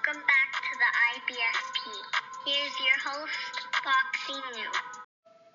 Welcome back to the IBSP. Here's your host, Boxing New.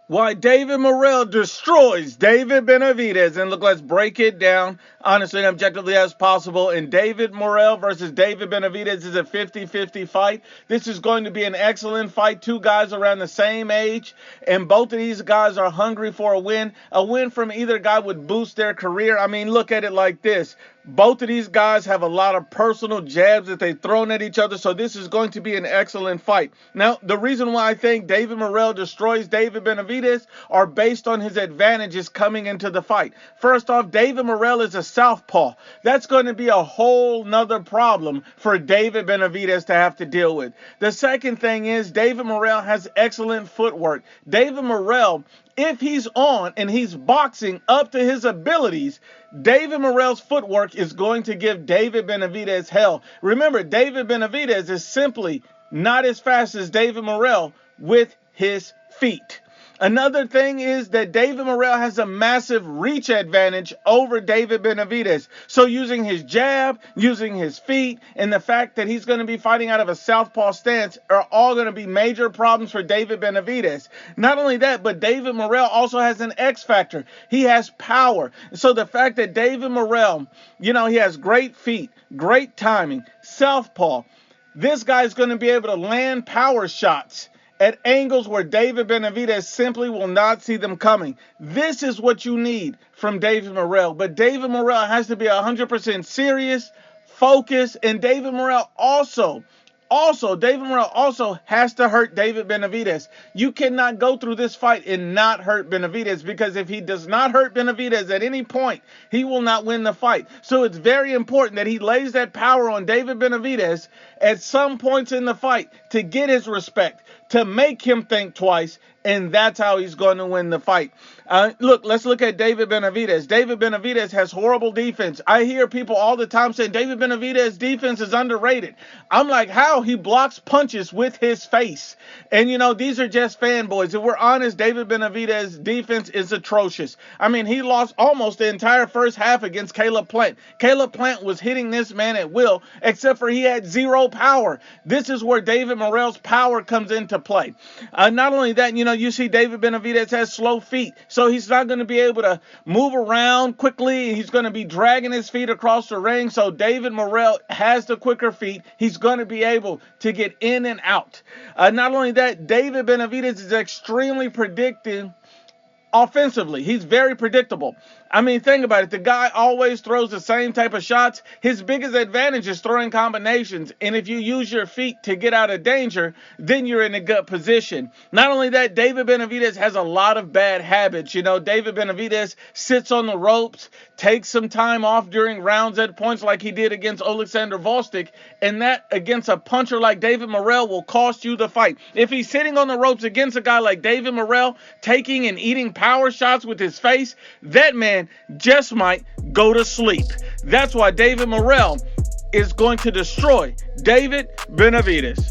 Why David Morrell destroys David Benavidez. And look, let's break it down honestly and objectively as possible. And David Morrell versus David Benavidez is a 50-50 fight. This is going to be an excellent fight. Two guys around the same age. And both of these guys are hungry for a win. A win from either guy would boost their career. I mean, look at it like this. Both of these guys have a lot of personal jabs that they've thrown at each other, so this is going to be an excellent fight. Now, the reason why I think David Morrell destroys David Benavidez are based on his advantages coming into the fight. First off, David Morrell is a southpaw. That's going to be a whole nother problem for David Benavidez to have to deal with. The second thing is David Morrell has excellent footwork. David Morrell, if he's on and he's boxing up to his abilities, David Morrell's footwork is going to give David Benavidez hell. Remember, David Benavidez is simply not as fast as David Morrell with his feet. Another thing is that David Morrell has a massive reach advantage over David Benavidez. So using his jab, using his feet, and the fact that he's going to be fighting out of a southpaw stance are all going to be major problems for David Benavidez. Not only that, but David Morrell also has an X factor. He has power. So the fact that David Morrell, he has great feet, great timing, southpaw. This guy's going to be able to land power shots at angles where David Benavidez simply will not see them coming. This is what you need from David Morrell. But David Morrell has to be 100% serious, focused, and David Morrell also has to hurt David Benavidez. You cannot go through this fight and not hurt Benavidez, because if he does not hurt Benavidez at any point, he will not win the fight. So it's very important that he lays that power on David Benavidez at some points in the fight to get his respect, to make him think twice, and that's how he's going to win the fight. Let's look at David Benavidez. David Benavidez has horrible defense. I hear people all the time saying David Benavidez's defense is underrated. I'm like, how? He blocks punches with his face. And, these are just fanboys. If we're honest, David Benavidez's defense is atrocious. I mean, he lost almost the entire first half against Caleb Plant. Caleb Plant was hitting this man at will, except for he had zero power. This is where David Morrell's power comes into play. Not only that, you see David Benavidez has slow feet, so he's not going to be able to move around quickly. He's going to be dragging his feet across the ring, so David Morrell has the quicker feet. He's going to be able to get in and out. Not only that, David Benavidez is extremely predictive offensively. He's very predictable. I mean, think about it. The guy always throws the same type of shots. His biggest advantage is throwing combinations. And if you use your feet to get out of danger, then you're in a good position. Not only that, David Benavidez has a lot of bad habits. David Benavidez sits on the ropes, takes some time off during rounds at points like he did against Alexander Volstik. And that against a puncher like David Morrell will cost you the fight. If he's sitting on the ropes against a guy like David Morrell, taking and eating power shots with his face, that man just might go to sleep. That's why David Morrell is going to destroy David Benavidez.